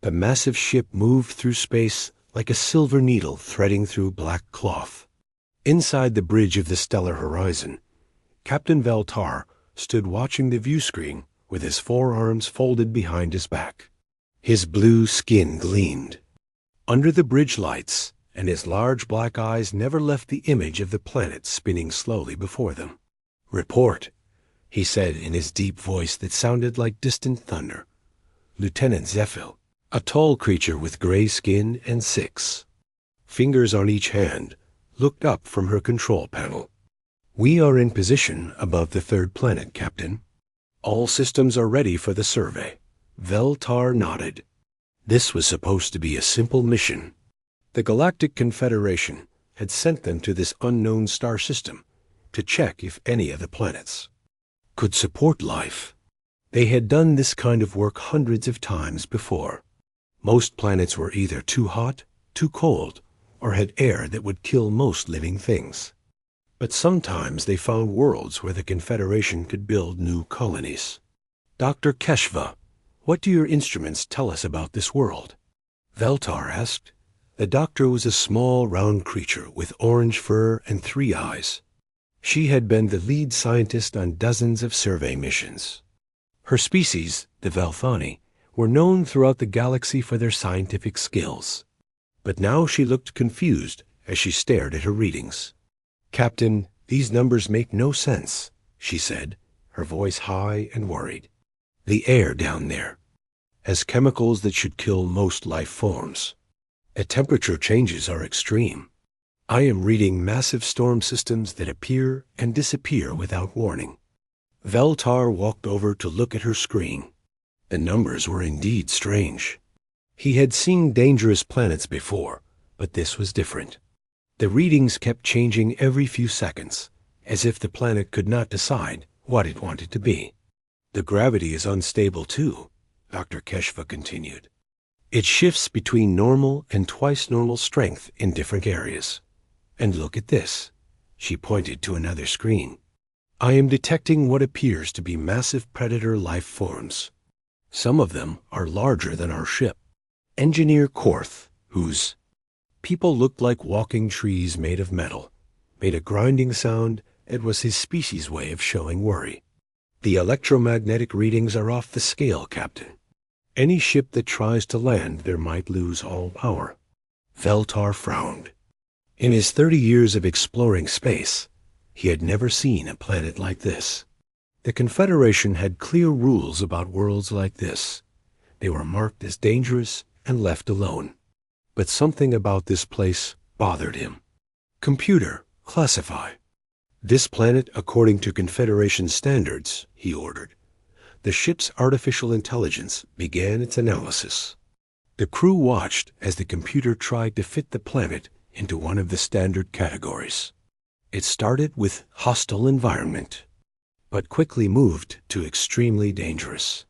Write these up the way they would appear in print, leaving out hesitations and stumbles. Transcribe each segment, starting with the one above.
The massive ship moved through space like a silver needle threading through black cloth. Inside the bridge of the stellar horizon, Captain Veltar stood watching the view screen with his forearms folded behind his back. His blue skin gleamed under the bridge lights, and his large black eyes never left the image of the planet spinning slowly before them. "Report," he said in his deep voice that sounded like distant thunder. Lieutenant Zephyl, a tall creature with gray skin and 6 fingers on each hand, looked up from her control panel. "We are in position above the third planet, Captain. All systems are ready for the survey." Veltar nodded. This was supposed to be a simple mission. The Galactic Confederation had sent them to this unknown star system to check if any of the planets could support life. They had done this kind of work hundreds of times before. Most planets were either too hot, too cold, or had air that would kill most living things. But sometimes they found worlds where the Confederation could build new colonies. "Dr. Keshva, what do your instruments tell us about this world?" Veltar asked. The doctor was a small, round creature with orange fur and 3 eyes. She had been the lead scientist on dozens of survey missions. Her species, the Velthani, were known throughout the galaxy for their scientific skills. But now she looked confused as she stared at her readings. "Captain, these numbers make no sense," she said, her voice high and worried. "The air down there has chemicals that should kill most life forms. The temperature changes are extreme. I am reading massive storm systems that appear and disappear without warning." Veltar walked over to look at her screen. The numbers were indeed strange. He had seen dangerous planets before, but this was different. The readings kept changing every few seconds, as if the planet could not decide what it wanted to be. "The gravity is unstable too," Dr. Keshva continued. "It shifts between normal and twice normal strength in different areas. And look at this." She pointed to another screen. "I am detecting what appears to be massive predator life forms. Some of them are larger than our ship. Engineer Korth, whose people looked like walking trees made of metal, made a grinding sound. It was his species' way of showing worry. The electromagnetic readings are off the scale, Captain. Any ship that tries to land there might lose all power." Veltar frowned. In his 30 years of exploring space, he had never seen a planet like this. The Confederation had clear rules about worlds like this. They were marked as dangerous and left alone. But something about this place bothered him. "Computer, classify this planet according to Confederation standards," he ordered. The ship's artificial intelligence began its analysis. The crew watched as the computer tried to fit the planet into one of the standard categories. It started with hostile environment, but quickly moved to extremely dangerous.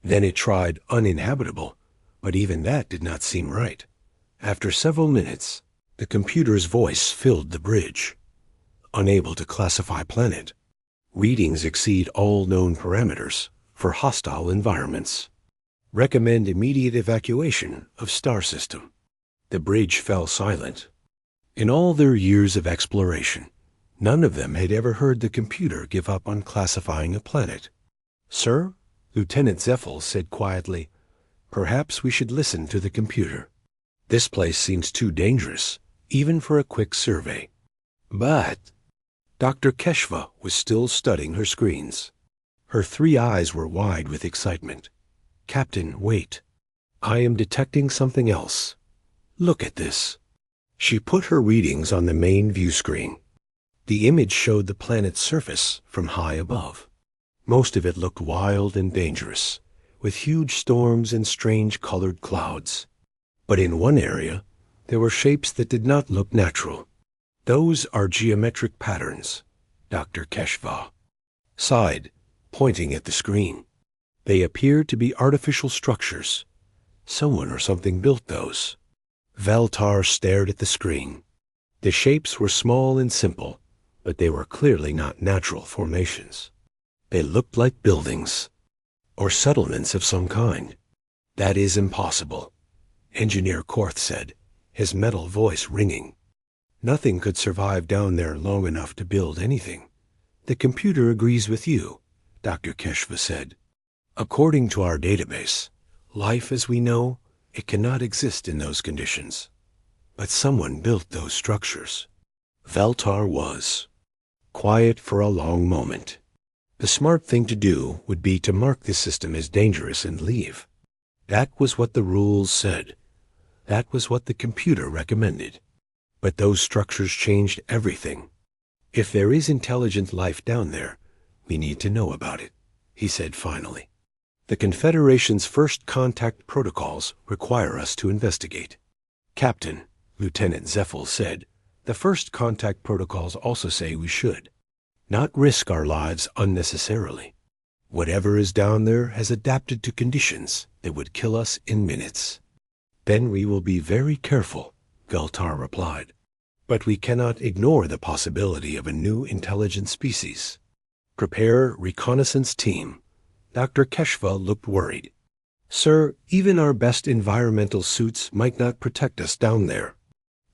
Then it tried uninhabitable, but even that did not seem right. After several minutes, the computer's voice filled the bridge. "Unable to classify planet. Readings exceed all known parameters for hostile environments. Recommend immediate evacuation of star system." The bridge fell silent. In all their years of exploration, none of them had ever heard the computer give up on classifying a planet. "Sir," Lieutenant Zephyl said quietly, "perhaps we should listen to the computer. This place seems too dangerous, even for a quick survey." "But—" Dr. Keshva was still studying her screens. Her 3 eyes were wide with excitement. "Captain, wait. I am detecting something else. Look at this." She put her readings on the main view screen. The image showed the planet's surface from high above. Most of it looked wild and dangerous, with huge storms and strange colored clouds. But in one area, there were shapes that did not look natural. "Those are geometric patterns," Dr. Keshva sighed, pointing at the screen. "They appear to be artificial structures. Someone or something built those." Veltar stared at the screen. The shapes were small and simple, but they were clearly not natural formations. They looked like buildings, or settlements of some kind. That is impossible, Engineer Korth said, his metal voice ringing. Nothing could survive down there long enough to build anything. The computer agrees with you, Dr. Keshva said. According to our database, life as we know, it cannot exist in those conditions. But someone built those structures. Veltar was quiet for a long moment. The smart thing to do would be to mark the system as dangerous and leave. That was what the rules said. That was what the computer recommended. But those structures changed everything. If there is intelligent life down there, we need to know about it, he said finally. The Confederation's first contact protocols require us to investigate. Captain, Lieutenant Zeffel said, the first contact protocols also say we should not risk our lives unnecessarily. Whatever is down there has adapted to conditions that would kill us in minutes. Then we will be very careful, Veltar replied. But we cannot ignore the possibility of a new intelligent species. Prepare reconnaissance team. Dr. Keshva looked worried. Sir, even our best environmental suits might not protect us down there.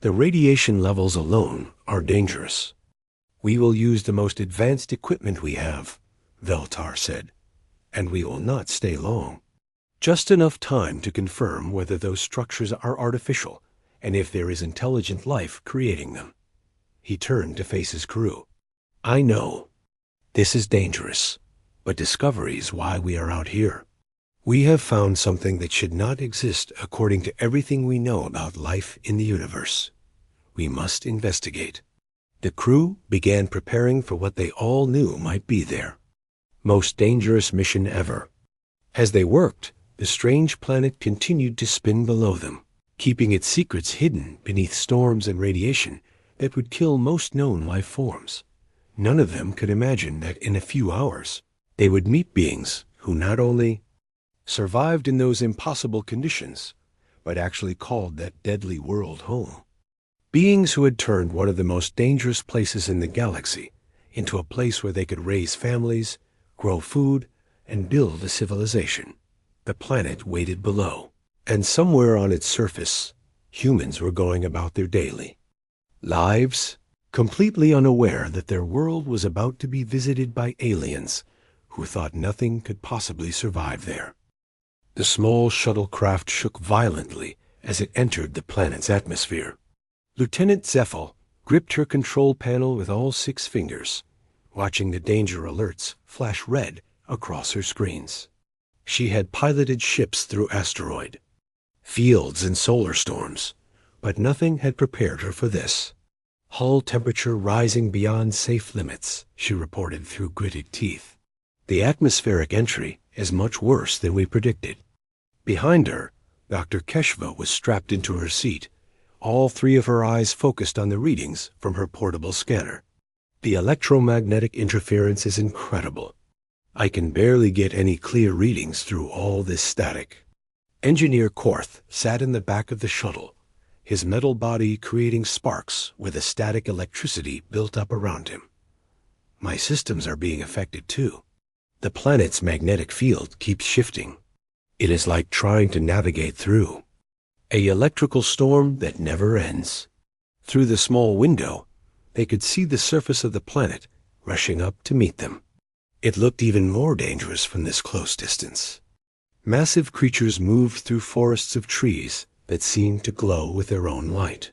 The radiation levels alone are dangerous. We will use the most advanced equipment we have, Veltar said, and we will not stay long. Just enough time to confirm whether those structures are artificial and if there is intelligent life creating them. He turned to face his crew. I know. This is dangerous, but discovery is why we are out here. We have found something that should not exist according to everything we know about life in the universe. We must investigate. The crew began preparing for what they all knew might be there. Most dangerous mission ever. As they worked, the strange planet continued to spin below them, keeping its secrets hidden beneath storms and radiation that would kill most known life forms. None of them could imagine that in a few hours they would meet beings who not only survived in those impossible conditions, but actually called that deadly world home. Beings who had turned one of the most dangerous places in the galaxy into a place where they could raise families, grow food, and build a civilization. The planet waited below, and somewhere on its surface, humans were going about their daily lives, completely unaware that their world was about to be visited by aliens who thought nothing could possibly survive there. The small shuttlecraft shook violently as it entered the planet's atmosphere. Lieutenant Zeffel gripped her control panel with all 6 fingers, watching the danger alerts flash red across her screens. She had piloted ships through asteroid, fields, and solar storms, but nothing had prepared her for this. Hull temperature rising beyond safe limits, she reported through gritted teeth. The atmospheric entry is much worse than we predicted. Behind her, Dr. Keshva was strapped into her seat, all 3 of her eyes focused on the readings from her portable scanner. The electromagnetic interference is incredible. I can barely get any clear readings through all this static. Engineer Korth sat in the back of the shuttle, his metal body creating sparks where the static electricity built up around him. My systems are being affected too. The planet's magnetic field keeps shifting. It is like trying to navigate through an electrical storm that never ends. Through the small window, they could see the surface of the planet rushing up to meet them. It looked even more dangerous from this close distance. Massive creatures moved through forests of trees that seemed to glow with their own light.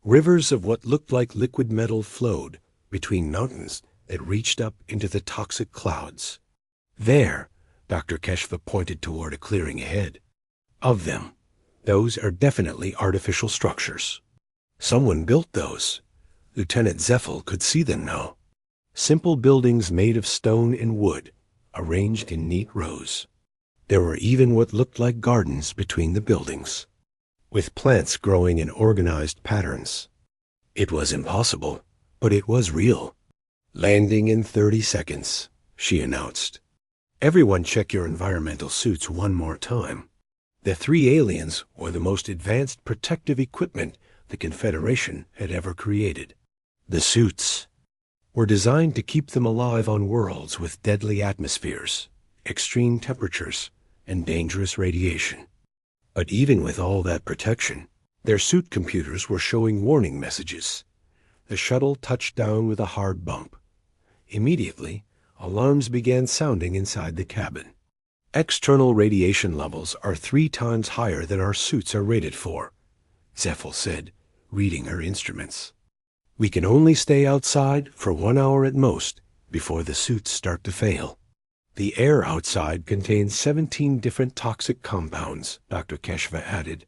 Rivers of what looked like liquid metal flowed between mountains that reached up into the toxic clouds. There, Dr. Keshva pointed toward a clearing ahead. Of them, those are definitely artificial structures. Someone built those. Lieutenant Zeffel could see them now. Simple buildings made of stone and wood, arranged in neat rows. There were even what looked like gardens between the buildings, with plants growing in organized patterns. It was impossible, but it was real. Landing in 30 seconds, she announced. Everyone check your environmental suits one more time. The 3 aliens were the most advanced protective equipment the Confederation had ever created. The suits were designed to keep them alive on worlds with deadly atmospheres, extreme temperatures, and dangerous radiation. But even with all that protection, their suit computers were showing warning messages. The shuttle touched down with a hard bump. Immediately, alarms began sounding inside the cabin. External radiation levels are 3 times higher than our suits are rated for, Zephyl said, reading her instruments. We can only stay outside for 1 hour at most before the suits start to fail. The air outside contains 17 different toxic compounds, Dr. Keshva added.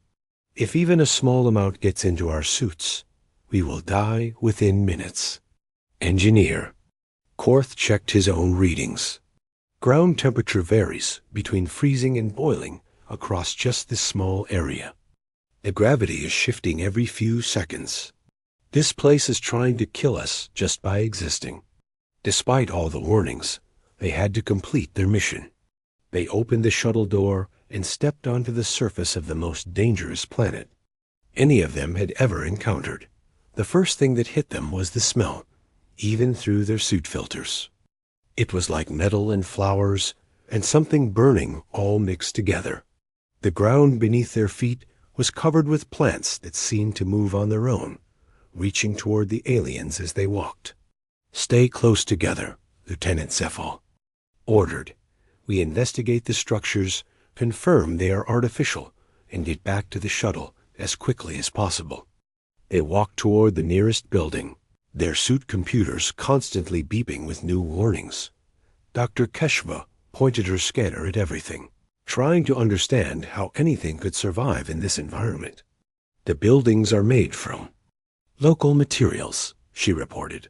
If even a small amount gets into our suits, we will die within minutes. Engineer. Korth checked his own readings. Ground temperature varies between freezing and boiling across just this small area. The gravity is shifting every few seconds. This place is trying to kill us just by existing. Despite all the warnings, they had to complete their mission. They opened the shuttle door and stepped onto the surface of the most dangerous planet any of them had ever encountered. The first thing that hit them was the smell, even through their suit filters. It was like metal and flowers and something burning all mixed together. The ground beneath their feet was covered with plants that seemed to move on their own, reaching toward the aliens as they walked. Stay close together, Lieutenant Zephyl. Ordered. We investigate the structures, confirm they are artificial, and get back to the shuttle as quickly as possible. They walked toward the nearest building, their suit computers constantly beeping with new warnings. Dr. Keshva pointed her scanner at everything, trying to understand how anything could survive in this environment. The buildings are made from local materials, she reported.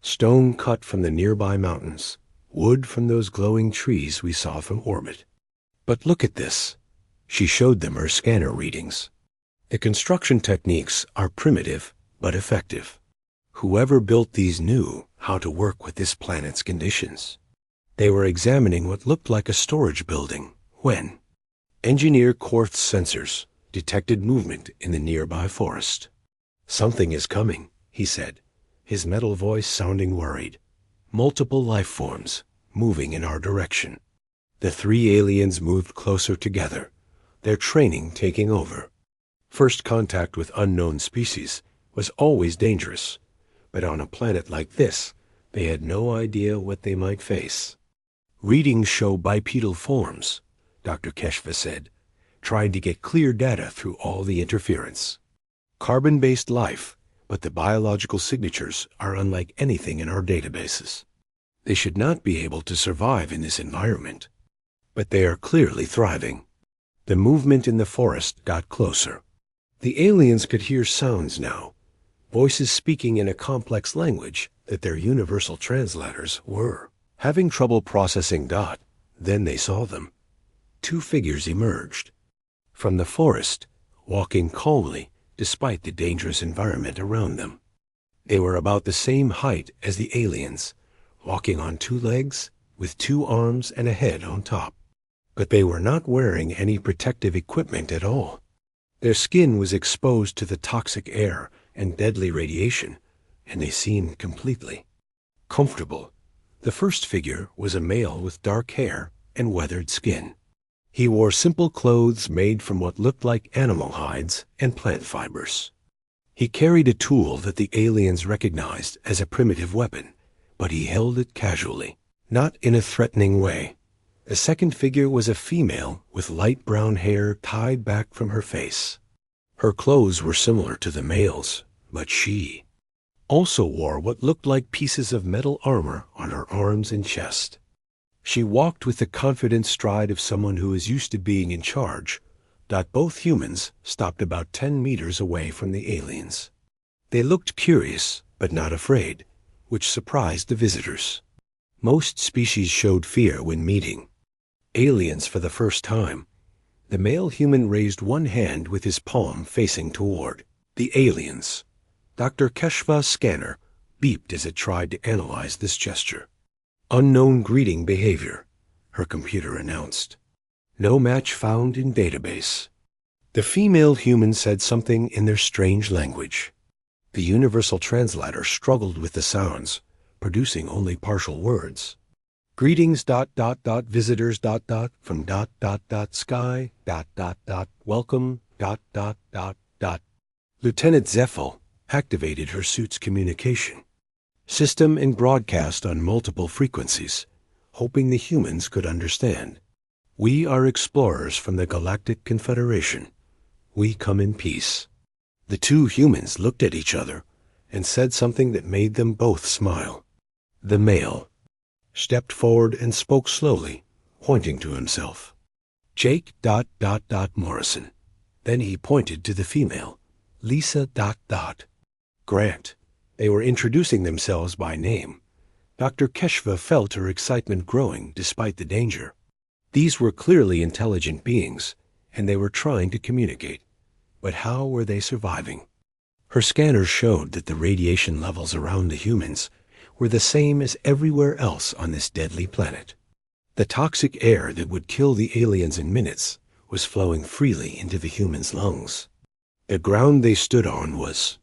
Stone cut from the nearby mountains, wood from those glowing trees we saw from orbit. But look at this. She showed them her scanner readings. The construction techniques are primitive but effective. Whoever built these knew how to work with this planet's conditions. They were examining what looked like a storage building when Engineer Korth's sensors detected movement in the nearby forest. Something is coming, he said, his metal voice sounding worried. Multiple life forms moving in our direction. The 3 aliens moved closer together, their training taking over. First contact with unknown species was always dangerous, but on a planet like this, they had no idea what they might face. Readings show bipedal forms, Dr. Keshva said, trying to get clear data through all the interference. Carbon-based life, but the biological signatures are unlike anything in our databases. They should not be able to survive in this environment, but they are clearly thriving. The movement in the forest got closer. The aliens could hear sounds now, voices speaking in a complex language that their universal translators were having trouble processing. Then they saw them. 2 figures emerged from the forest, walking calmly despite the dangerous environment around them. They were about the same height as the aliens, walking on 2 legs with 2 arms and a head on top. But they were not wearing any protective equipment at all. Their skin was exposed to the toxic air and deadly radiation, and they seemed completely comfortable. The first figure was a male with dark hair and weathered skin. He wore simple clothes made from what looked like animal hides and plant fibers. He carried a tool that the aliens recognized as a primitive weapon, but he held it casually, not in a threatening way. The second figure was a female with light brown hair tied back from her face. Her clothes were similar to the male's, but she also wore what looked like pieces of metal armor on her arms and chest. She walked with the confident stride of someone who is used to being in charge. Both humans stopped about 10 meters away from the aliens. They looked curious, but not afraid, which surprised the visitors. Most species showed fear when meeting. Aliens for the first time. The male human raised one hand with his palm facing toward the aliens. Dr. Keshva's scanner beeped as it tried to analyze this gesture. Unknown greeting behavior, her computer announced. No match found in database. The female human said something in their strange language. The universal translator struggled with the sounds, producing only partial words. Greetings visitors from sky welcome Lieutenant Zeffel activated her suit's communication system and broadcast on multiple frequencies, hoping the humans could understand. We are explorers from the Galactic Confederation. We come in peace. The two humans looked at each other and said something that made them both smile. The male stepped forward and spoke slowly, pointing to himself. Jake Morrison. Then he pointed to the female, Lisa Grant. They were introducing themselves by name. Dr. Keshva felt her excitement growing despite the danger. These were clearly intelligent beings, and they were trying to communicate. But how were they surviving? Her scanners showed that the radiation levels around the humans were the same as everywhere else on this deadly planet. The toxic air that would kill the aliens in minutes was flowing freely into the humans' lungs. The ground they stood on was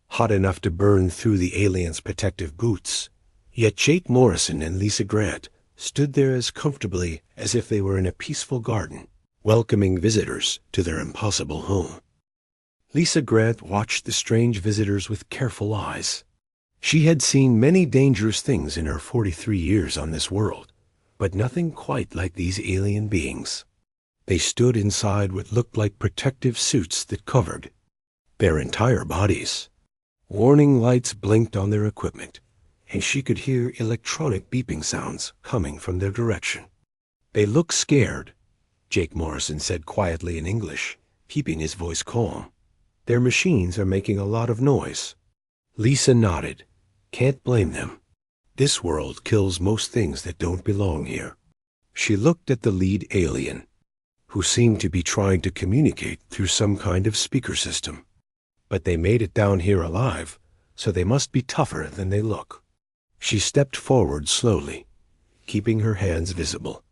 hot enough to burn through the aliens' protective boots. Yet Jake Morrison and Lisa Grant stood there as comfortably as if they were in a peaceful garden, welcoming visitors to their impossible home. Lisa Grant watched the strange visitors with careful eyes. She had seen many dangerous things in her 43 years on this world, but nothing quite like these alien beings. They stood inside what looked like protective suits that covered their entire bodies. Warning lights blinked on their equipment, and she could hear electronic beeping sounds coming from their direction. They looked scared, Jake Morrison said quietly in English, keeping his voice calm. Their machines are making a lot of noise. Lisa nodded. Can't blame them. This world kills most things that don't belong here. She looked at the lead alien, who seemed to be trying to communicate through some kind of speaker system. But they made it down here alive, so they must be tougher than they look. She stepped forward slowly, keeping her hands visible.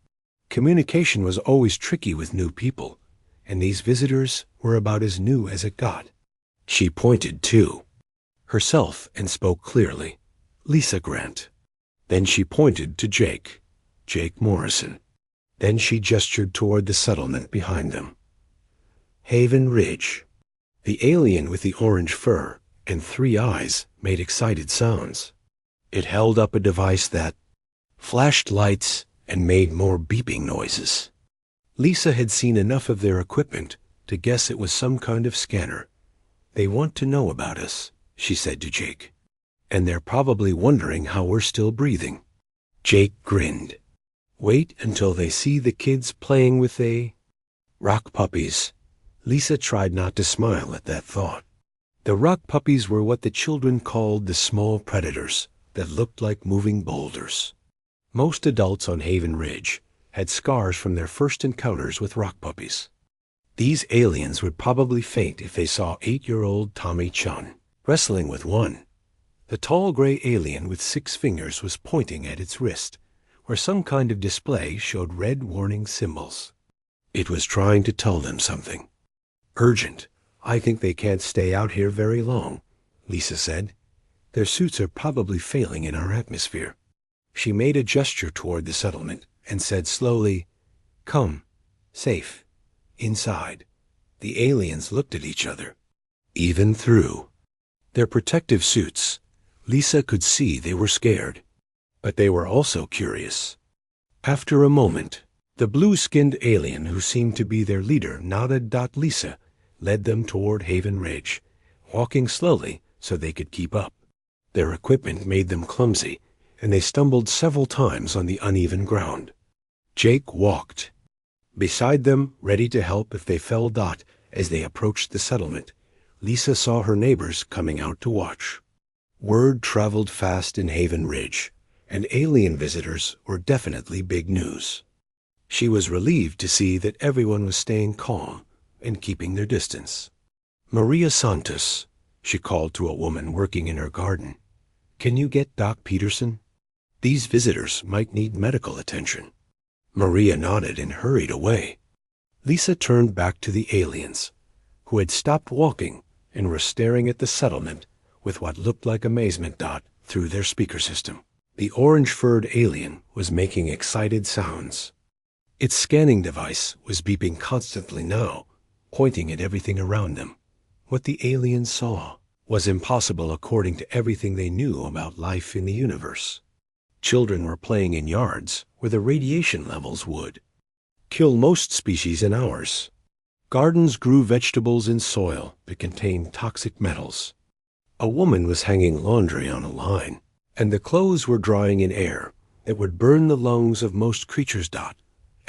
Communication was always tricky with new people, and these visitors were about as new as it got. She pointed to herself and spoke clearly, Lisa Grant. Then she pointed to Jake Morrison. Then she gestured toward the settlement behind them. Haven Ridge. The alien with the orange fur and 3 eyes made excited sounds. It held up a device that flashed lights and made more beeping noises. Lisa had seen enough of their equipment to guess it was some kind of scanner. They want to know about us, she said to Jake. And they're probably wondering how we're still breathing. Jake grinned. Wait until they see the kids playing with rock puppies. Lisa tried not to smile at that thought. The rock puppies were what the children called the small predators that looked like moving boulders. Most adults on Haven Ridge had scars from their first encounters with rock puppies. These aliens would probably faint if they saw 8-year-old Tommy Chun wrestling with one. The tall gray alien with 6 fingers was pointing at its wrist, where some kind of display showed red warning symbols. It was trying to tell them something. Urgent. I think they can't stay out here very long, Lisa said. Their suits are probably failing in our atmosphere. She made a gesture toward the settlement and said slowly, Come, safe, inside. The aliens looked at each other. Even through their protective suits, Lisa could see they were scared, but they were also curious. After a moment, the blue-skinned alien who seemed to be their leader nodded. Lisa led them toward Haven Ridge, walking slowly so they could keep up. Their equipment made them clumsy, and they stumbled several times on the uneven ground. Jake walked beside them, ready to help if they fell. As they approached the settlement, Lisa saw her neighbors coming out to watch. Word traveled fast in Haven Ridge, and alien visitors were definitely big news. She was relieved to see that everyone was staying calm and keeping their distance. Maria Santos, she called to a woman working in her garden. Can you get Doc Peterson? These visitors might need medical attention. Maria nodded and hurried away. Lisa turned back to the aliens, who had stopped walking and were staring at the settlement with what looked like amazement. Through their speaker system. The orange-furred alien was making excited sounds. Its scanning device was beeping constantly now, pointing at everything around them. What the aliens saw was impossible according to everything they knew about life in the universe. Children were playing in yards where the radiation levels would kill most species in hours. Gardens grew vegetables in soil that contained toxic metals. A woman was hanging laundry on a line, and the clothes were drying in air that would burn the lungs of most creatures.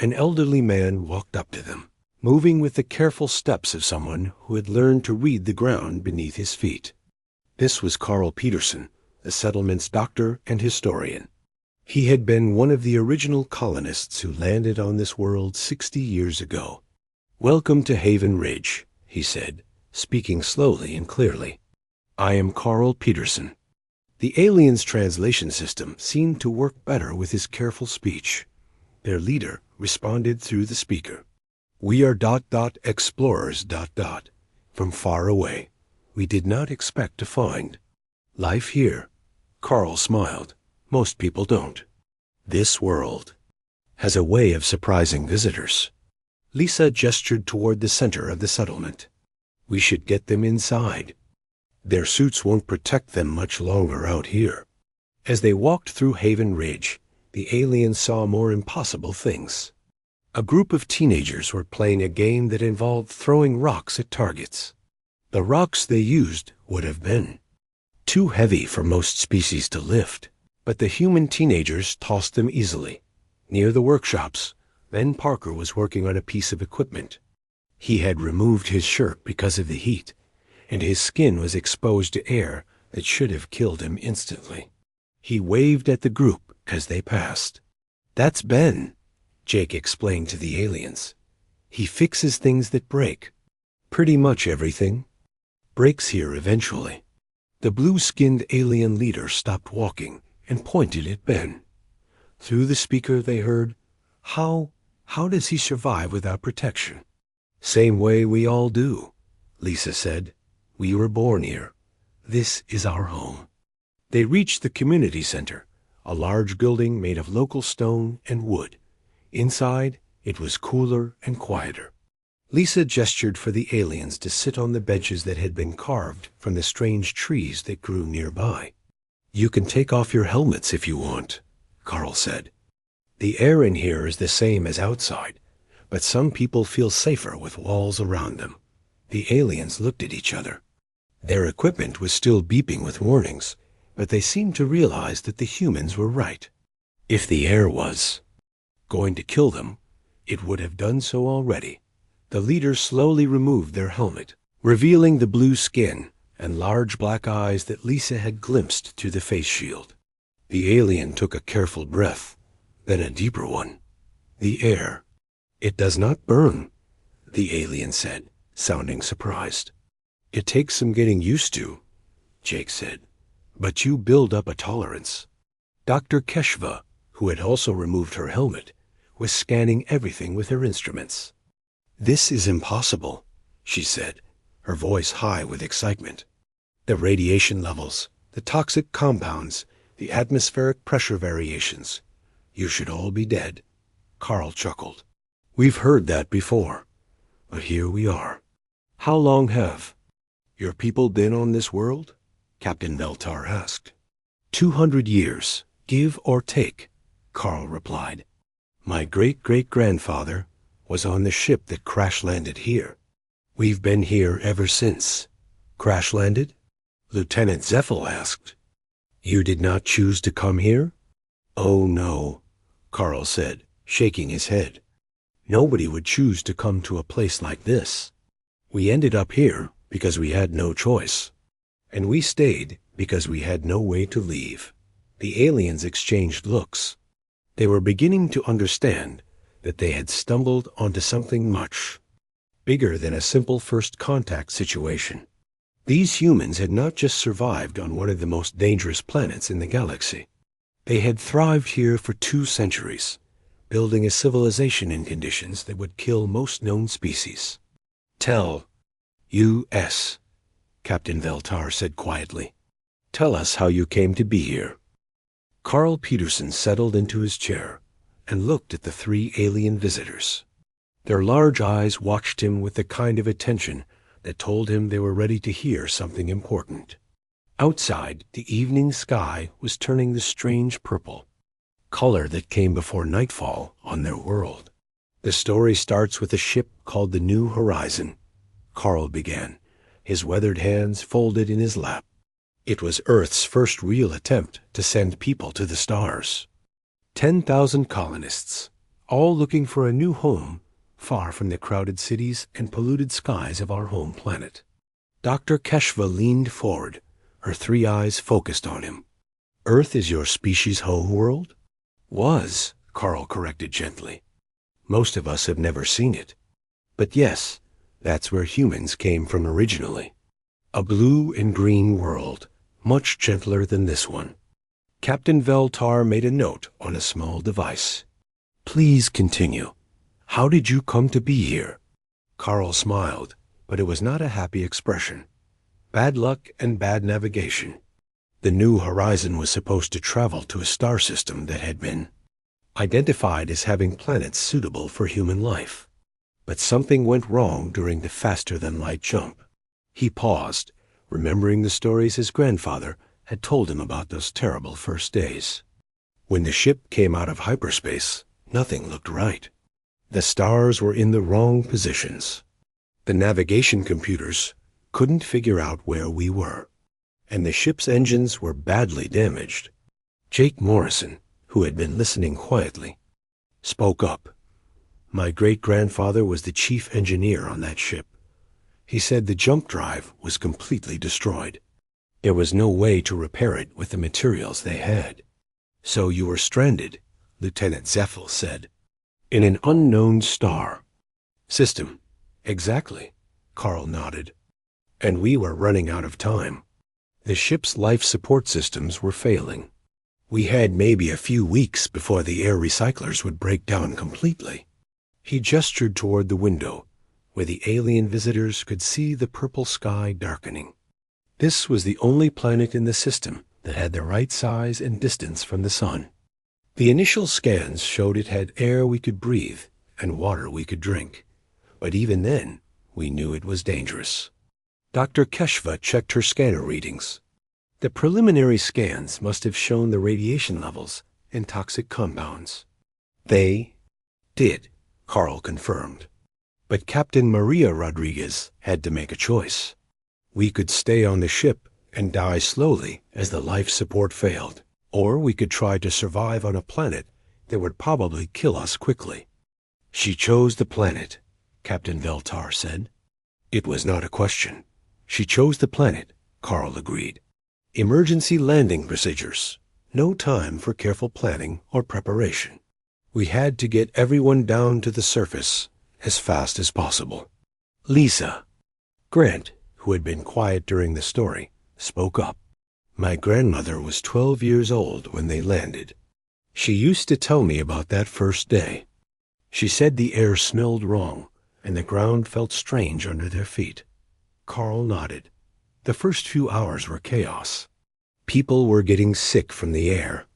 An elderly man walked up to them, moving with the careful steps of someone who had learned to read the ground beneath his feet. This was Carl Peterson, the settlement's doctor and historian. He had been one of the original colonists who landed on this world 60 years ago. "Welcome to Haven Ridge," he said, speaking slowly and clearly. "I am Carl Peterson." The aliens' translation system seemed to work better with his careful speech. Their leader responded through the speaker. "We are ... explorers ... from far away. We did not expect to find life here." Carl smiled. "Most people don't. This world has a way of surprising visitors." Lisa gestured toward the center of the settlement. "We should get them inside. Their suits won't protect them much longer out here." As they walked through Haven Ridge, the aliens saw more impossible things. A group of teenagers were playing a game that involved throwing rocks at targets. The rocks they used would have been too heavy for most species to lift, but the human teenagers tossed them easily. Near the workshops, Ben Parker was working on a piece of equipment. He had removed his shirt because of the heat, and his skin was exposed to air that should have killed him instantly. He waved at the group as they passed. "That's Ben," Jake explained to the aliens. "He fixes things that break. Pretty much everything breaks here eventually." The blue-skinned alien leader stopped walking and pointed at Ben. Through the speaker they heard, How does he survive without protection?" "Same way we all do," Lisa said. "We were born here. This is our home." They reached the community center, a large building made of local stone and wood. Inside, it was cooler and quieter. Lisa gestured for the aliens to sit on the benches that had been carved from the strange trees that grew nearby. "You can take off your helmets if you want," Carl said. "The air in here is the same as outside, but some people feel safer with walls around them." The aliens looked at each other. Their equipment was still beeping with warnings, but they seemed to realize that the humans were right. If the air was going to kill them, it would have done so already. The leader slowly removed their helmet, revealing the blue skin and large black eyes that Lisa had glimpsed through the face shield. The alien took a careful breath, then a deeper one. "The air, it does not burn," the alien said, sounding surprised. "It takes some getting used to," Jake said, "but you build up a tolerance." Dr. Keshva, who had also removed her helmet, was scanning everything with her instruments. "This is impossible," she said, her voice high with excitement. "The radiation levels, the toxic compounds, the atmospheric pressure variations. You should all be dead." Carl chuckled. "We've heard that before, but here we are." "How long have your people been on this world?" Captain Veltar asked. 200 years, give or take," Carl replied. "My great-great-grandfather was on the ship that crash-landed here. We've been here ever since." "Crash-landed?" Lieutenant Zeffel asked. "You did not choose to come here?" "Oh, no," Carl said, shaking his head. "Nobody would choose to come to a place like this. We ended up here because we had no choice. And we stayed because we had no way to leave." The aliens exchanged looks. They were beginning to understand that they had stumbled onto something much bigger than a simple first contact situation. These humans had not just survived on one of the most dangerous planets in the galaxy. They had thrived here for 2 centuries, building a civilization in conditions that would kill most known species. "Tell us," Captain Veltar said quietly. "Tell us how you came to be here." Carl Peterson settled into his chair and looked at the three alien visitors. Their large eyes watched him with the kind of attention that told him they were ready to hear something important. Outside, the evening sky was turning the strange purple, color that came before nightfall on their world. The story starts with a ship called the New Horizon, Carl began, his weathered hands folded in his lap. It was Earth's first real attempt to send people to the stars. 10,000 colonists, all looking for a new home far from the crowded cities and polluted skies of our home planet. Dr. Keshva leaned forward, her three eyes focused on him. Earth is your species' home world? Was, Carl corrected gently. Most of us have never seen it. But yes, that's where humans came from originally. A blue and green world, much gentler than this one. Captain Veltar made a note on a small device. Please continue. How did you come to be here? Carl smiled, but it was not a happy expression. Bad luck and bad navigation. The New Horizon was supposed to travel to a star system that had been identified as having planets suitable for human life. But something went wrong during the faster-than-light jump. He paused, remembering the stories his grandfather had told him about those terrible first days. When the ship came out of hyperspace, nothing looked right. The stars were in the wrong positions. The navigation computers couldn't figure out where we were, and the ship's engines were badly damaged. Jake Morrison, who had been listening quietly, spoke up. My great-grandfather was the chief engineer on that ship. He said the jump drive was completely destroyed. There was no way to repair it with the materials they had. So you were stranded, Lieutenant Zeffel said, in an unknown star. System. Exactly, Carl nodded. And we were running out of time. The ship's life support systems were failing. We had maybe a few weeks before the air recyclers would break down completely. He gestured toward the window, where the alien visitors could see the purple sky darkening. This was the only planet in the system that had the right size and distance from the sun. The initial scans showed it had air we could breathe and water we could drink, but even then, we knew it was dangerous. Dr. Keshva checked her scanner readings. The preliminary scans must have shown the radiation levels and toxic compounds. They did, Carl confirmed. But Captain Maria Rodriguez had to make a choice. We could stay on the ship and die slowly as the life support failed, or we could try to survive on a planet that would probably kill us quickly. She chose the planet, Captain Veltar said. It was not a question. She chose the planet, Carl agreed. Emergency landing procedures. No time for careful planning or preparation. We had to get everyone down to the surface as fast as possible. Lisa. Grant, who had been quiet during the story, spoke up. My grandmother was 12 years old when they landed. She used to tell me about that first day. She said the air smelled wrong and the ground felt strange under their feet. Carl nodded. The first few hours were chaos. People were getting sick from the air.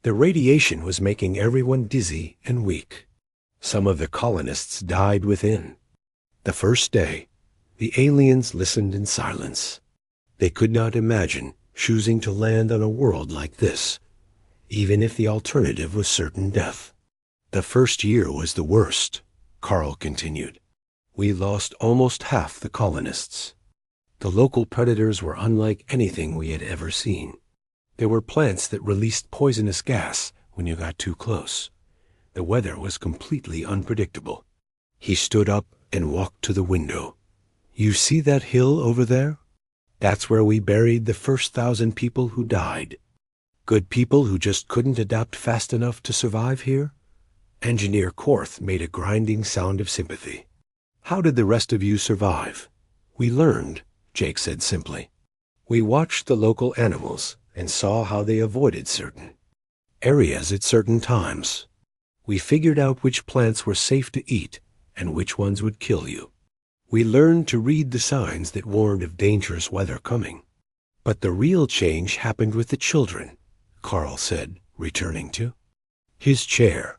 The radiation was making everyone dizzy and weak. Some of the colonists died within. The first day, the aliens listened in silence. They could not imagine choosing to land on a world like this, even if the alternative was certain death. The first year was the worst, Carl continued. We lost almost half the colonists. The local predators were unlike anything we had ever seen. There were plants that released poisonous gas when you got too close. The weather was completely unpredictable. He stood up and walked to the window. You see that hill over there? That's where we buried the first 1,000 people who died. Good people who just couldn't adapt fast enough to survive here? Engineer Korth made a grinding sound of sympathy. How did the rest of you survive? We learned, Jake said simply. We watched the local animals and saw how they avoided certain areas at certain times. We figured out which plants were safe to eat and which ones would kill you. We learned to read the signs that warned of dangerous weather coming. But the real change happened with the children, Carl said, returning to? His chair.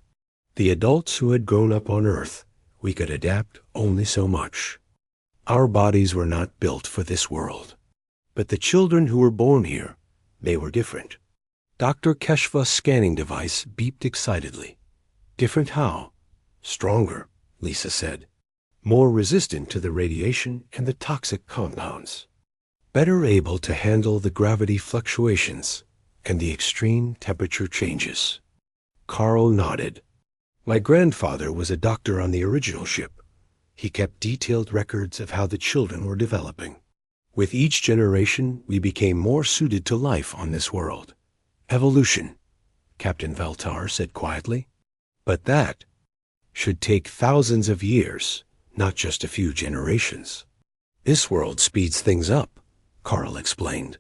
The adults who had grown up on Earth, we could adapt only so much. Our bodies were not built for this world. But the children who were born here, they were different. Dr. Keshva's scanning device beeped excitedly. Different how? Stronger, Lisa said. More resistant to the radiation and the toxic compounds. Better able to handle the gravity fluctuations and the extreme temperature changes. Carl nodded. My grandfather was a doctor on the original ship. He kept detailed records of how the children were developing. With each generation, we became more suited to life on this world. Evolution, Captain Veltar said quietly. But that should take thousands of years, not just a few generations. This world speeds things up, Carl explained.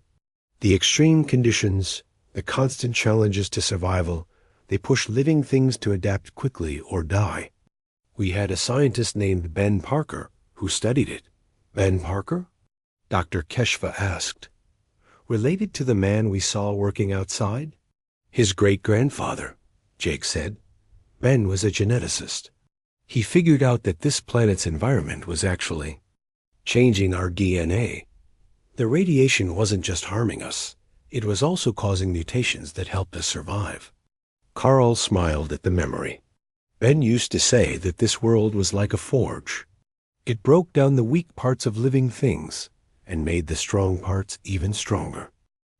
The extreme conditions, the constant challenges to survival, they push living things to adapt quickly or die. We had a scientist named Ben Parker who studied it. Ben Parker? Dr. Keshva asked. Related to the man we saw working outside? His great-grandfather, Jake said. Ben was a geneticist. He figured out that this planet's environment was actually changing our DNA. The radiation wasn't just harming us. It was also causing mutations that helped us survive. Carl smiled at the memory. Ben used to say that this world was like a forge. It broke down the weak parts of living things and made the strong parts even stronger.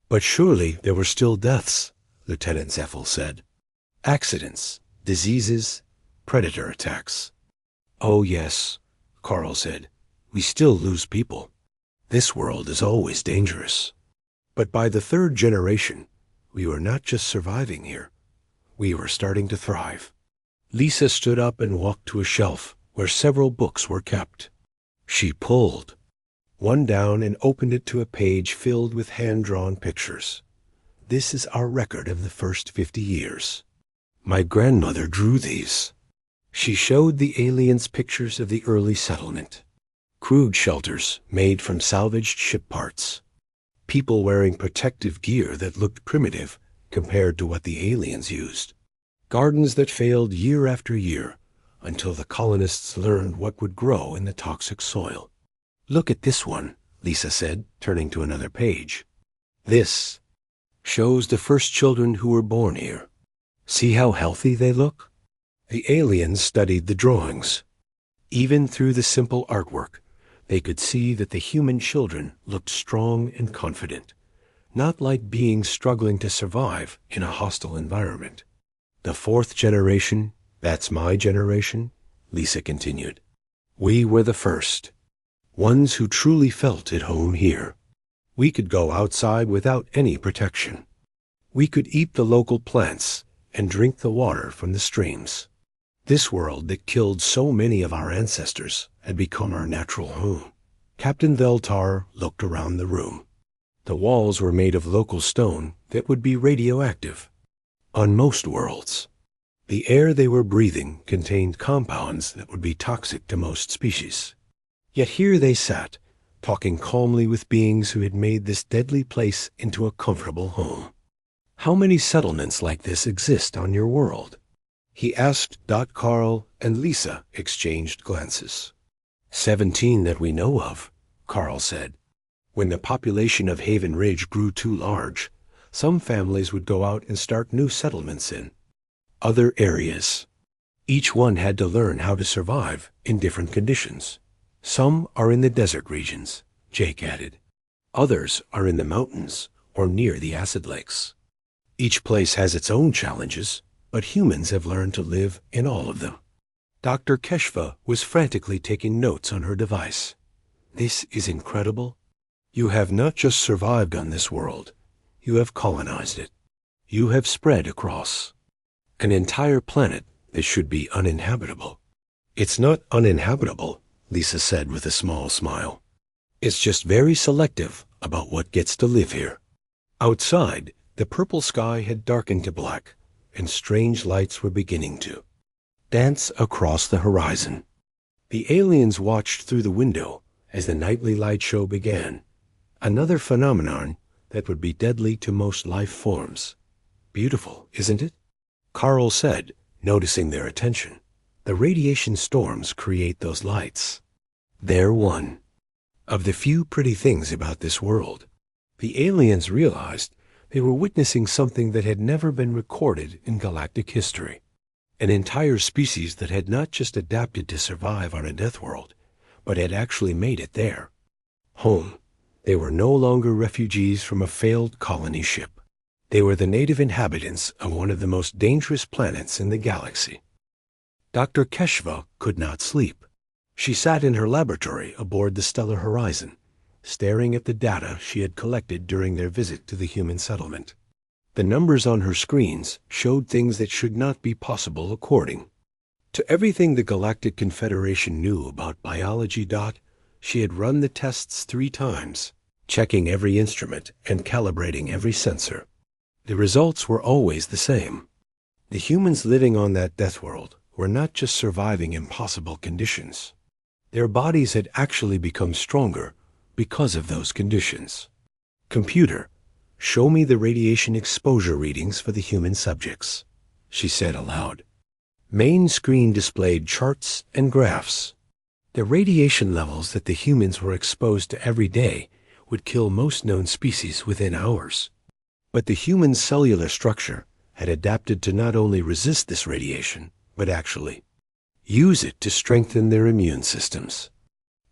But surely there were still deaths, Lieutenant Zeffel said. Accidents, diseases, predator attacks. Oh yes, Carl said. We still lose people. This world is always dangerous. But by the third generation, we were not just surviving here. We were starting to thrive. Lisa stood up and walked to a shelf where several books were kept. She pulled one down and opened it to a page filled with hand-drawn pictures. This is our record of the first 50 years. My grandmother drew these. She showed the aliens pictures of the early settlement. Crude shelters made from salvaged ship parts. People wearing protective gear that looked primitive compared to what the aliens used. Gardens that failed year after year until the colonists learned what would grow in the toxic soil. Look at this one, Lisa said, turning to another page. This shows the first children who were born here. See how healthy they look? The aliens studied the drawings. Even through the simple artwork, they could see that the human children looked strong and confident, not like beings struggling to survive in a hostile environment. The fourth generation, that's my generation, Lisa continued. We were the first, ones who truly felt at home here. We could go outside without any protection. We could eat the local plants and drink the water from the streams. This world that killed so many of our ancestors had become our natural home. Captain Veltar looked around the room. The walls were made of local stone that would be radioactive. On most worlds, the air they were breathing contained compounds that would be toxic to most species. Yet here they sat, talking calmly with beings who had made this deadly place into a comfortable home. How many settlements like this exist on your world? He asked. Carl and Lisa exchanged glances. 17 that we know of, Carl said. When the population of Haven Ridge grew too large, some families would go out and start new settlements in other areas. Each one had to learn how to survive in different conditions. Some are in the desert regions, Jake added. Others are in the mountains or near the acid lakes. Each place has its own challenges, but humans have learned to live in all of them. Dr. Keshva was frantically taking notes on her device. This is incredible. You have not just survived on this world, you have colonized it. You have spread across an entire planet that should be uninhabitable. It's not uninhabitable, Lisa said with a small smile. It's just very selective about what gets to live here. Outside, the purple sky had darkened to black, and strange lights were beginning to dance across the horizon. The aliens watched through the window as the nightly light show began, another phenomenon that would be deadly to most life forms. Beautiful, isn't it? Carl said, noticing their attention. The radiation storms create those lights. They're one of the few pretty things about this world. The aliens realized they were witnessing something that had never been recorded in galactic history. An entire species that had not just adapted to survive on a Deathworld, but had actually made it there. Home. They were no longer refugees from a failed colony ship. They were the native inhabitants of one of the most dangerous planets in the galaxy. Dr. Keshva could not sleep. She sat in her laboratory aboard the stellar horizon, staring at the data she had collected during their visit to the human settlement. The numbers on her screens showed things that should not be possible according to everything the Galactic Confederation knew about biology. She had run the tests 3 times, checking every instrument and calibrating every sensor. The results were always the same. The humans living on that Deathworld were not just surviving impossible conditions. Their bodies had actually become stronger because of those conditions. Computer, show me the radiation exposure readings for the human subjects, she said aloud. Main screen displayed charts and graphs. The radiation levels that the humans were exposed to every day would kill most known species within hours. But the human cellular structure had adapted to not only resist this radiation, but actually use it to strengthen their immune systems.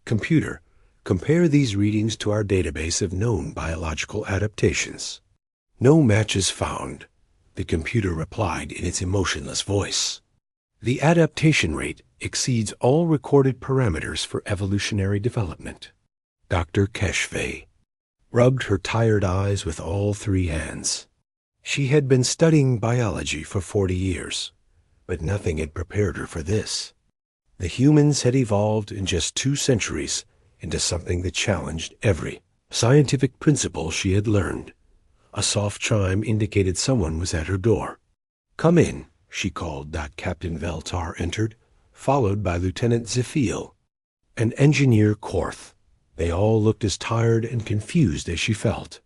Computer, compare these readings to our database of known biological adaptations. No matches found, the computer replied in its emotionless voice. The adaptation rate exceeds all recorded parameters for evolutionary development. Dr. Keshva rubbed her tired eyes with all 3 hands. She had been studying biology for 40 years, but nothing had prepared her for this. The humans had evolved in just 2 centuries into something that challenged every scientific principle she had learned. A soft chime indicated someone was at her door. Come in, she called. Captain Veltar entered, followed by Lieutenant Zephiel and Engineer Korth. They all looked as tired and confused as she felt.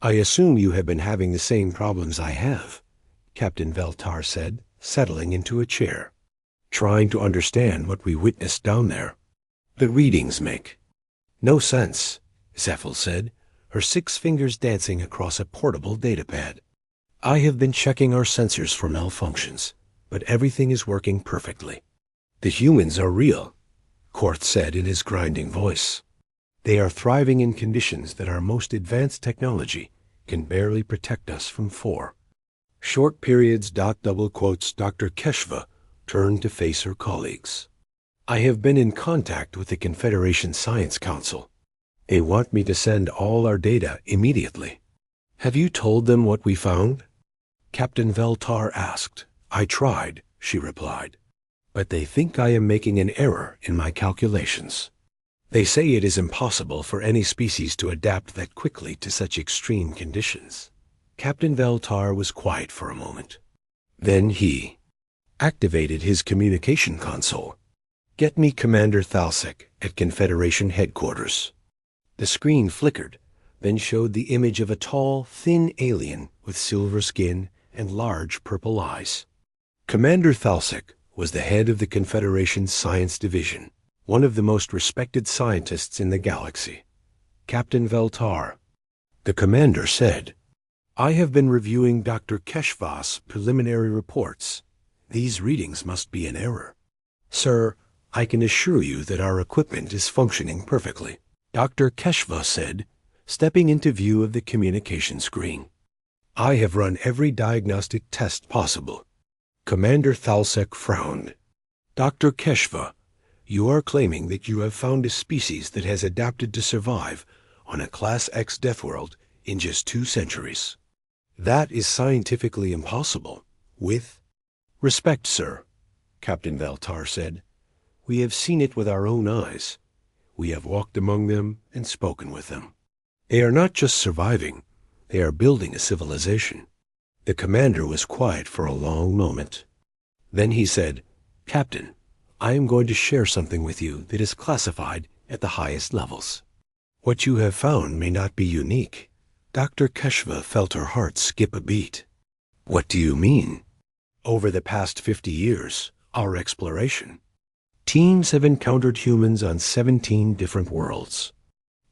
I assume you have been having the same problems I have, Captain Veltar said, settling into a chair. Trying to understand what we witnessed down there. The readings make no sense, Zephiel said, her 6 fingers dancing across a portable datapad. I have been checking our sensors for malfunctions, but everything is working perfectly. The humans are real, Korth said in his grinding voice. They are thriving in conditions that our most advanced technology can barely protect us from for short periods. Double quotes. Dr. Keshva turned to face her colleagues. I have been in contact with the Confederation Science Council. They want me to send all our data immediately. Have you told them what we found? Captain Veltar asked. I tried, she replied. But they think I am making an error in my calculations. They say it is impossible for any species to adapt that quickly to such extreme conditions. Captain Veltar was quiet for a moment. Then he activated his communication console. Get me Commander Thalsek at Confederation headquarters. The screen flickered, then showed the image of a tall, thin alien with silver skin and large purple eyes. Commander Thalsek was the head of the Confederation's Science Division, one of the most respected scientists in the galaxy. Captain Veltar, the commander said, I have been reviewing Dr. Keshva's preliminary reports. These readings must be in error. Sir, I can assure you that our equipment is functioning perfectly, Dr. Keshva said, stepping into view of the communication screen. I have run every diagnostic test possible. Commander Thalsek frowned. Dr. Keshva, you are claiming that you have found a species that has adapted to survive on a Class X Deathworld in just 2 centuries. That is scientifically impossible. With respect, sir, Captain Veltar said, we have seen it with our own eyes. We have walked among them and spoken with them. They are not just surviving, they are building a civilization. The commander was quiet for a long moment. Then he said, Captain, I am going to share something with you that is classified at the highest levels. What you have found may not be unique. Dr. Keshva felt her heart skip a beat. What do you mean? Over the past 50 years, our exploration, teams have encountered humans on 17 different worlds.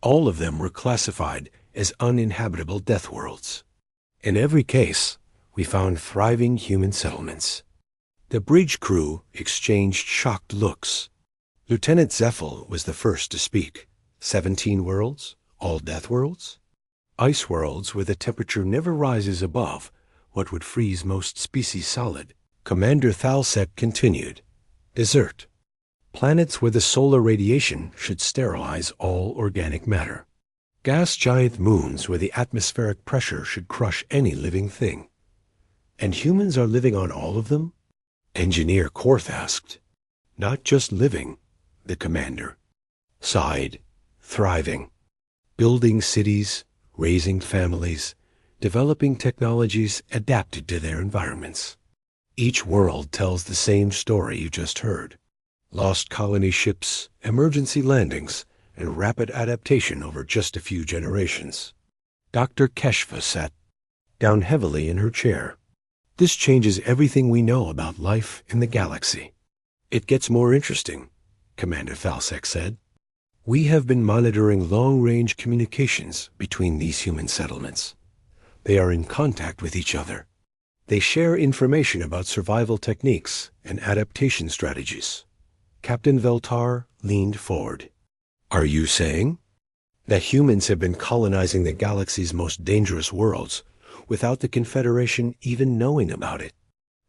All of them were classified as uninhabitable death worlds. In every case, we found thriving human settlements. The bridge crew exchanged shocked looks. Lieutenant Zeffel was the first to speak. 17 worlds? All death worlds? Ice worlds where the temperature never rises above what would freeze most species solid. Commander Thalsek continued. Desert. Planets where the solar radiation should sterilize all organic matter. Gas giant moons where the atmospheric pressure should crush any living thing. And humans are living on all of them? Engineer Korth asked. Not just living, the commander sighed. Thriving. Building cities, raising families, developing technologies adapted to their environments. Each world tells the same story you just heard. Lost colony ships, emergency landings, and rapid adaptation over just a few generations. Dr. Keshva sat down heavily in her chair. This changes everything we know about life in the galaxy. It gets more interesting, Commander Thalsek said. We have been monitoring long-range communications between these human settlements. They are in contact with each other. They share information about survival techniques and adaptation strategies. Captain Veltar leaned forward. Are you saying that humans have been colonizing the galaxy's most dangerous worlds without the Confederation even knowing about it?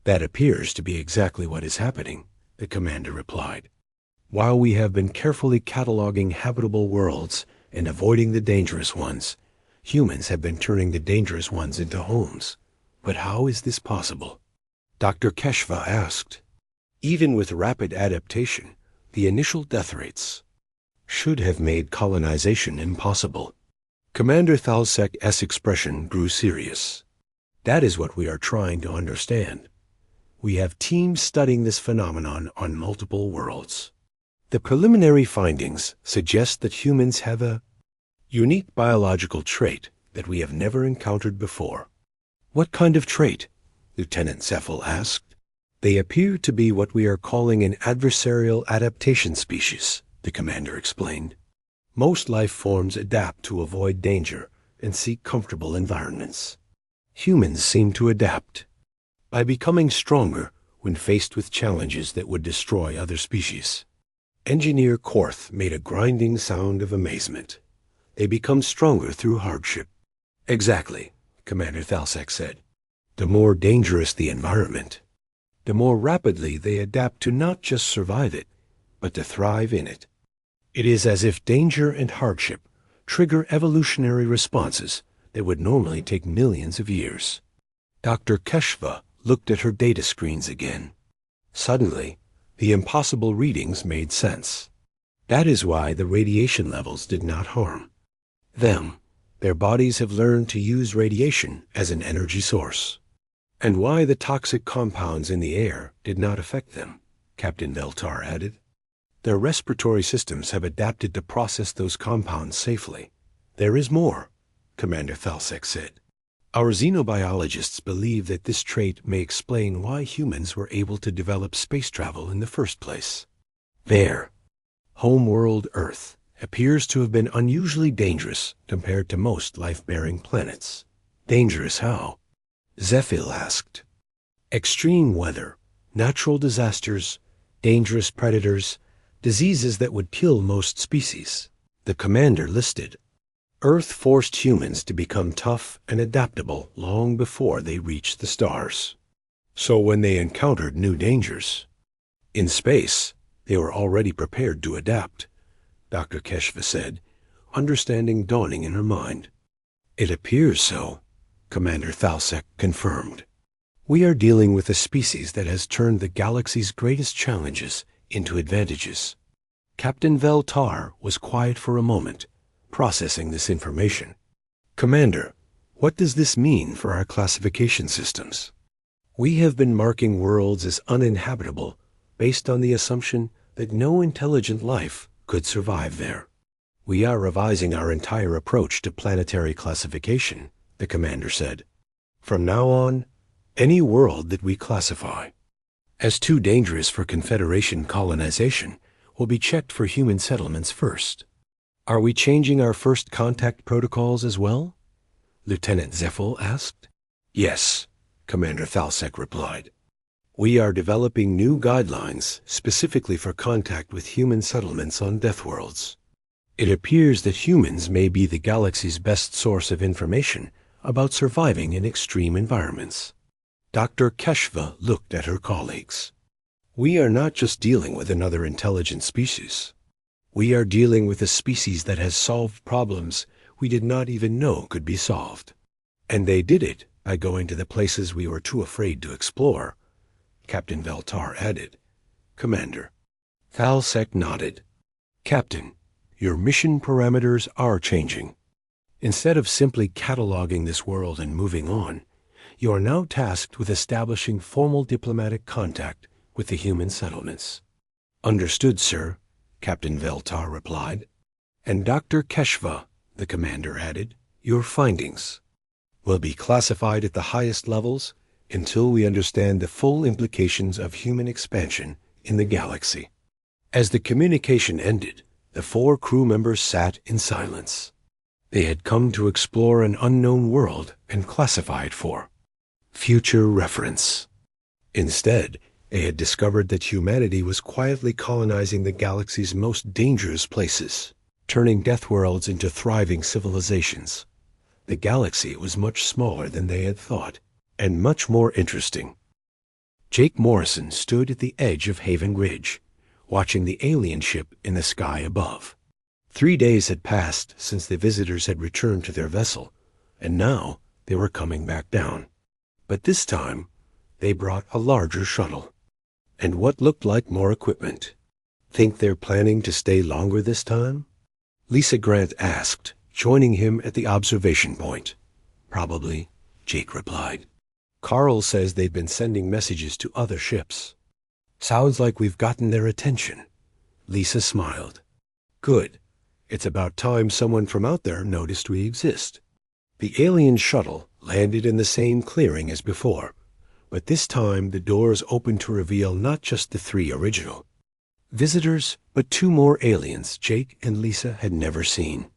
That appears to be exactly what is happening, the commander replied. While we have been carefully cataloging habitable worlds and avoiding the dangerous ones, humans have been turning the dangerous ones into homes. But how is this possible? Dr. Keshva asked. Even with rapid adaptation, the initial death rates should have made colonization impossible. Commander Thalsek's expression grew serious. That is what we are trying to understand. We have teams studying this phenomenon on multiple worlds. The preliminary findings suggest that humans have a unique biological trait that we have never encountered before. What kind of trait? Lieutenant Zeffel asked. They appear to be what we are calling an adversarial adaptation species, the commander explained. Most life forms adapt to avoid danger and seek comfortable environments. Humans seem to adapt by becoming stronger when faced with challenges that would destroy other species. Engineer Korth made a grinding sound of amazement. They become stronger through hardship. Exactly, Commander Thalsek said. The more dangerous the environment, the more rapidly they adapt to not just survive it, but to thrive in it. It is as if danger and hardship trigger evolutionary responses that would normally take millions of years. Dr. Keshva looked at her data screens again. Suddenly, the impossible readings made sense. That is why the radiation levels did not harm them. Their bodies have learned to use radiation as an energy source. And why the toxic compounds in the air did not affect them, Captain Veltar added. Their respiratory systems have adapted to process those compounds safely. There is more, Commander Thalsek said. Our xenobiologists believe that this trait may explain why humans were able to develop space travel in the first place. Their homeworld Earth appears to have been unusually dangerous compared to most life-bearing planets. Dangerous how? Zeffil asked. Extreme weather, natural disasters, dangerous predators, diseases that would kill most species. The commander listed. Earth forced humans to become tough and adaptable long before they reached the stars. So when they encountered new dangers in space, they were already prepared to adapt, Dr. Keshva said, understanding dawning in her mind. It appears so, Commander Thalsek confirmed. We are dealing with a species that has turned the galaxy's greatest challenges into advantages. Captain Veltar was quiet for a moment, processing this information. Commander, what does this mean for our classification systems? We have been marking worlds as uninhabitable based on the assumption that no intelligent life could survive there. We are revising our entire approach to planetary classification, the commander said. From now on, Any world that we classify as too dangerous for Confederation colonization will be checked for human settlements first. Are we changing our first contact protocols as well? Lieutenant Zeffel asked. Yes, Commander Thalsek replied. We are developing new guidelines specifically for contact with human settlements on Deathworlds. It appears that humans may be the galaxy's best source of information about surviving in extreme environments. Dr. Keshva looked at her colleagues. We are not just dealing with another intelligent species. We are dealing with a species that has solved problems we did not even know could be solved. And they did it by going to the places we were too afraid to explore, Captain Veltar added. Commander. Thalsek nodded. Captain, your mission parameters are changing. Instead of simply cataloging this world and moving on, you are now tasked with establishing formal diplomatic contact with the human settlements. Understood, sir, Captain Veltar replied. And Dr. Keshva, the commander added, your findings will be classified at the highest levels until we understand the full implications of human expansion in the galaxy. As the communication ended, the 4 crew members sat in silence. They had come to explore an unknown world and classify it for future reference. Instead, they had discovered that humanity was quietly colonizing the galaxy's most dangerous places, turning Deathworlds into thriving civilizations. The galaxy was much smaller than they had thought, and much more interesting. Jake Morrison stood at the edge of Haven Ridge, watching the alien ship in the sky above. 3 days had passed since the visitors had returned to their vessel, and now they were coming back down. But this time, they brought a larger shuttle, and what looked like more equipment. Think they're planning to stay longer this time? Lisa Grant asked, joining him at the observation point. Probably, Jake replied. Carl says they've been sending messages to other ships. Sounds like we've gotten their attention. Lisa smiled. Good. It's about time someone from out there noticed we exist. The alien shuttle landed in the same clearing as before, but this time the doors opened to reveal not just the 3 original visitors, but 2 more aliens Jake and Lisa had never seen.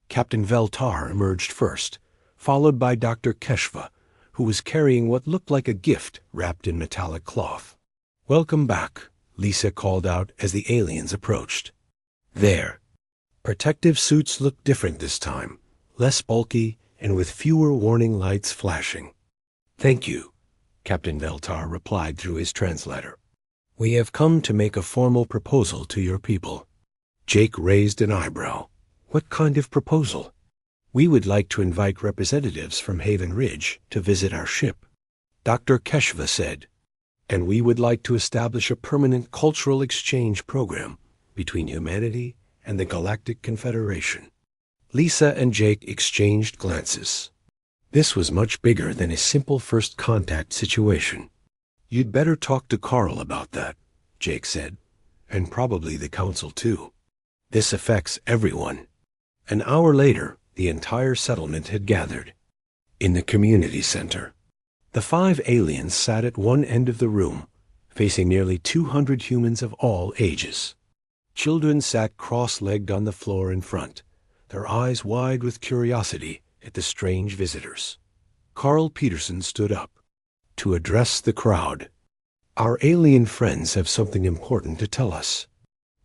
Captain Veltar emerged first, followed by Dr. Keshva, who was carrying what looked like a gift wrapped in metallic cloth. Welcome back, Lisa called out as the aliens approached. There. Protective suits looked different this time, less bulky and with fewer warning lights flashing. Thank you, Captain Veltar replied through his translator. We have come to make a formal proposal to your people. Jake raised an eyebrow. What kind of proposal? We would like to invite representatives from Haven Ridge to visit our ship, Dr. Keshva said, and we would like to establish a permanent cultural exchange program between humanity and the Galactic Confederation. Lisa and Jake exchanged glances. This was much bigger than a simple first contact situation. You'd better talk to Carl about that, Jake said, and probably the council too. This affects everyone. An hour later, the entire settlement had gathered. In the community center, the 5 aliens sat at one end of the room, facing nearly 200 humans of all ages. Children sat cross-legged on the floor in front, their eyes wide with curiosity at the strange visitors. Carl Peterson stood up to address the crowd. Our alien friends have something important to tell us,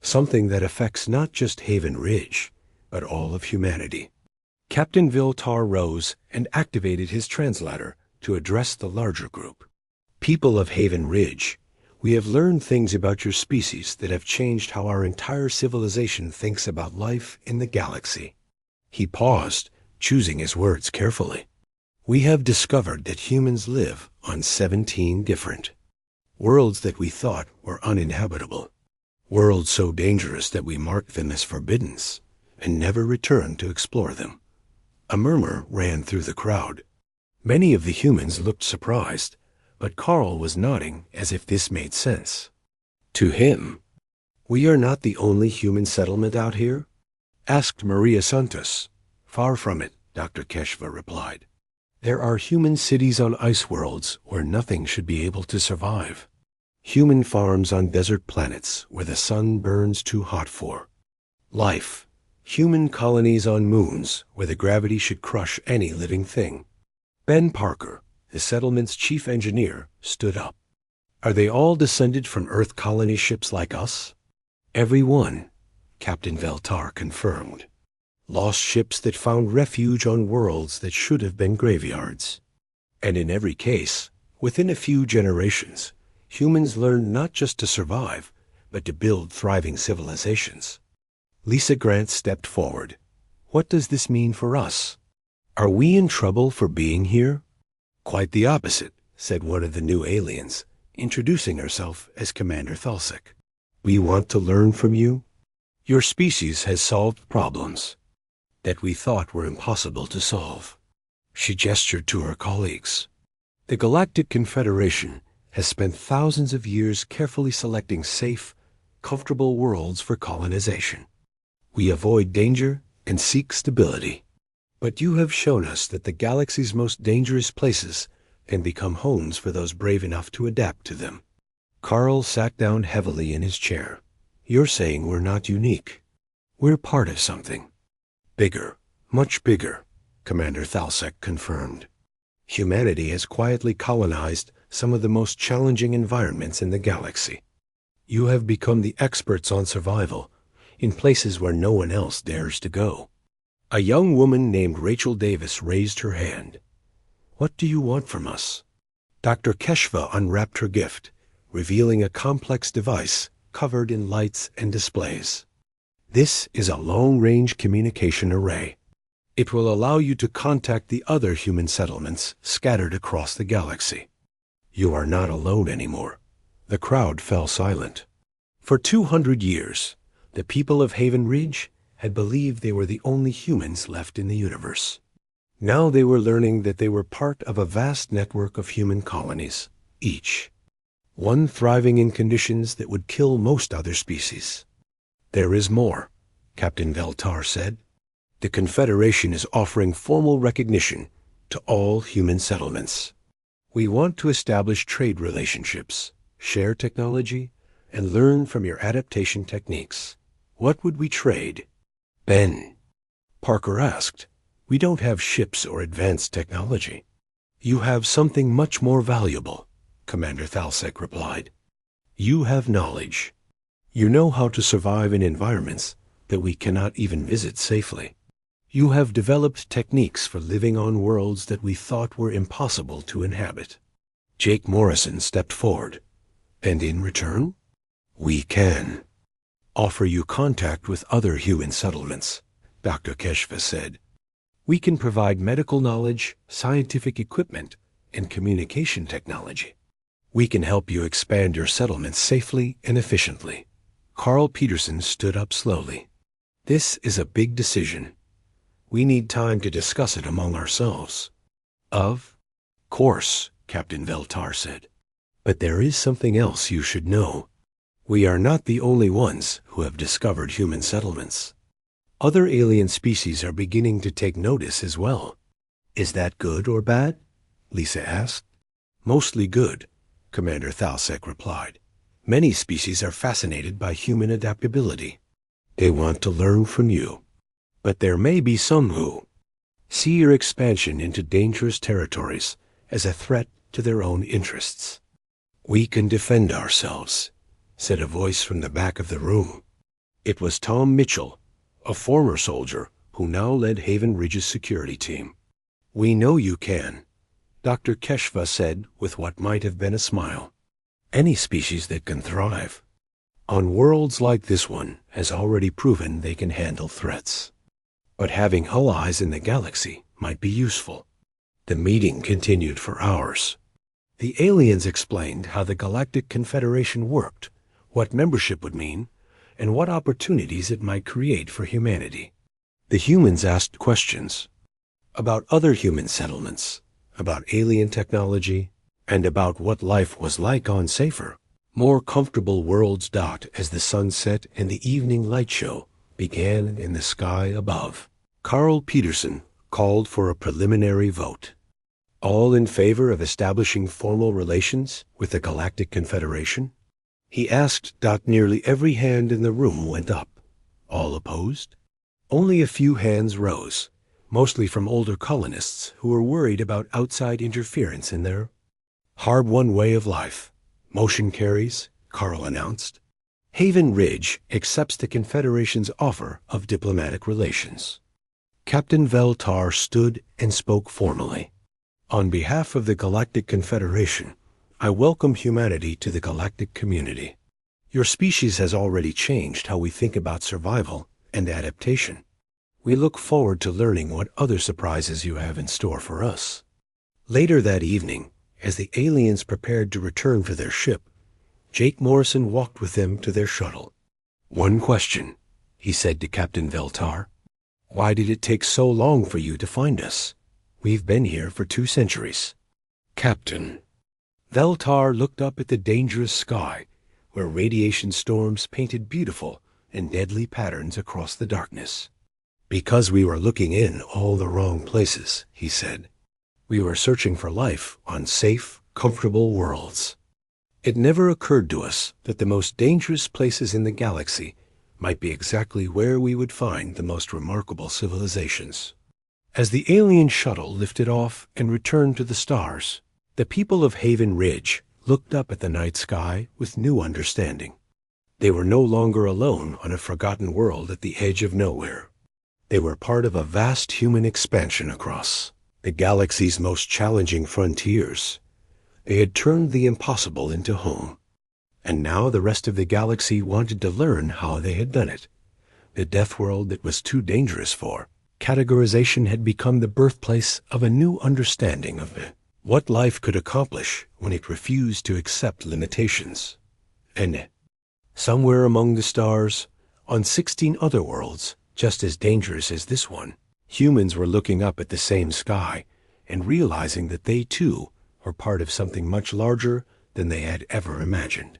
something that affects not just Haven Ridge, but all of humanity. Captain Veltar rose and activated his translator to address the larger group. People of Haven Ridge, we have learned things about your species that have changed how our entire civilization thinks about life in the galaxy. He paused, choosing his words carefully. We have discovered that humans live on 17 different worlds that we thought were uninhabitable. Worlds so dangerous that we marked them as forbidden and never returned to explore them. A murmur ran through the crowd. Many of the humans looked surprised, but Carl was nodding as if this made sense. To him, we are not the only human settlement out here? Asked Maria Santos. Far from it, Dr. Keshva replied. There are human cities on ice worlds where nothing should be able to survive. Human farms on desert planets where the sun burns too hot for life. Human colonies on moons where the gravity should crush any living thing. Ben Parker, the settlement's chief engineer, stood up. Are they all descended from Earth colony ships like us? Every one, Captain Veltar confirmed. Lost ships that found refuge on worlds that should have been graveyards. And in every case, within a few generations, humans learned not just to survive, but to build thriving civilizations. Lisa Grant stepped forward. What does this mean for us? Are we in trouble for being here? Quite the opposite, said one of the new aliens, introducing herself as Commander Thalsek. We want to learn from you. Your species has solved problems that we thought were impossible to solve. She gestured to her colleagues. The Galactic Confederation has spent thousands of years carefully selecting safe, comfortable worlds for colonization. We avoid danger and seek stability. But you have shown us that the galaxy's most dangerous places can become homes for those brave enough to adapt to them. Carl sat down heavily in his chair. You're saying we're not unique. We're part of something. Bigger, much bigger, Commander Thalsek confirmed. Humanity has quietly colonized some of the most challenging environments in the galaxy. You have become the experts on survival in places where no one else dares to go. A young woman named Rachel Davis raised her hand. What do you want from us? Dr. Keshva unwrapped her gift, revealing a complex device covered in lights and displays. This is a long-range communication array. It will allow you to contact the other human settlements scattered across the galaxy. You are not alone anymore. The crowd fell silent. For 200 years, the people of Haven Ridge had believed they were the only humans left in the universe. Now they were learning that they were part of a vast network of human colonies, each one thriving in conditions that would kill most other species. There is more, Captain Veltar said. The Confederation is offering formal recognition to all human settlements. We want to establish trade relationships, share technology, and learn from your adaptation techniques. What would we trade? Ben, Parker asked. We don't have ships or advanced technology. You have something much more valuable, Commander Thalsek replied. You have knowledge. You know how to survive in environments that we cannot even visit safely. You have developed techniques for living on worlds that we thought were impossible to inhabit. Jake Morrison stepped forward. And in return, we can offer you contact with other human settlements, Dr. Keshva said. We can provide medical knowledge, scientific equipment, and communication technology. We can help you expand your settlements safely and efficiently. Carl Peterson stood up slowly. This is a big decision. We need time to discuss it among ourselves. Of course, Captain Veltar said. But there is something else you should know. We are not the only ones who have discovered human settlements. Other alien species are beginning to take notice as well. Is that good or bad? Lisa asked. Mostly good, Commander Thalsek replied. Many species are fascinated by human adaptability. They want to learn from you. But there may be some who see your expansion into dangerous territories as a threat to their own interests. We can defend ourselves, said a voice from the back of the room. It was Tom Mitchell, a former soldier who now led Haven Ridge's security team. We know you can, Dr. Keshva said with what might have been a smile. Any species that can thrive on worlds like this one has already proven they can handle threats. But having allies in the galaxy might be useful. The meeting continued for hours. The aliens explained how the Galactic Confederation worked, what membership would mean, and what opportunities it might create for humanity. The humans asked questions about other human settlements, about alien technology, and about what life was like on safer, more comfortable worlds. As the sun set and the evening light show began in the sky above, Carl Peterson called for a preliminary vote. All in favor of establishing formal relations with the Galactic Confederation? He asked. Nearly every hand in the room went up. All opposed? Only a few hands rose, mostly from older colonists who were worried about outside interference in their hard-won way of life. Motion carries, Carl announced. Haven Ridge accepts the Confederation's offer of diplomatic relations. Captain Veltar stood and spoke formally. On behalf of the Galactic Confederation, I welcome humanity to the galactic community. Your species has already changed how we think about survival and adaptation. We look forward to learning what other surprises you have in store for us. Later that evening, as the aliens prepared to return for their ship, Jake Morrison walked with them to their shuttle. One question, he said to Captain Veltar. Why did it take so long for you to find us? We've been here for 2 centuries. Captain. Veltar looked up at the dangerous sky, where radiation storms painted beautiful and deadly patterns across the darkness. Because we were looking in all the wrong places, he said. We were searching for life on safe, comfortable worlds. It never occurred to us that the most dangerous places in the galaxy might be exactly where we would find the most remarkable civilizations. As the alien shuttle lifted off and returned to the stars, the people of Haven Ridge looked up at the night sky with new understanding. They were no longer alone on a forgotten world at the edge of nowhere. They were part of a vast human expansion across the galaxy's most challenging frontiers. They had turned the impossible into home. And now the rest of the galaxy wanted to learn how they had done it. The Deathworld that was too dangerous for categorization had become the birthplace of a new understanding of what life could accomplish when it refused to accept limitations. And somewhere among the stars, on 16 other worlds, just as dangerous as this one, humans were looking up at the same sky and realizing that they too were part of something much larger than they had ever imagined.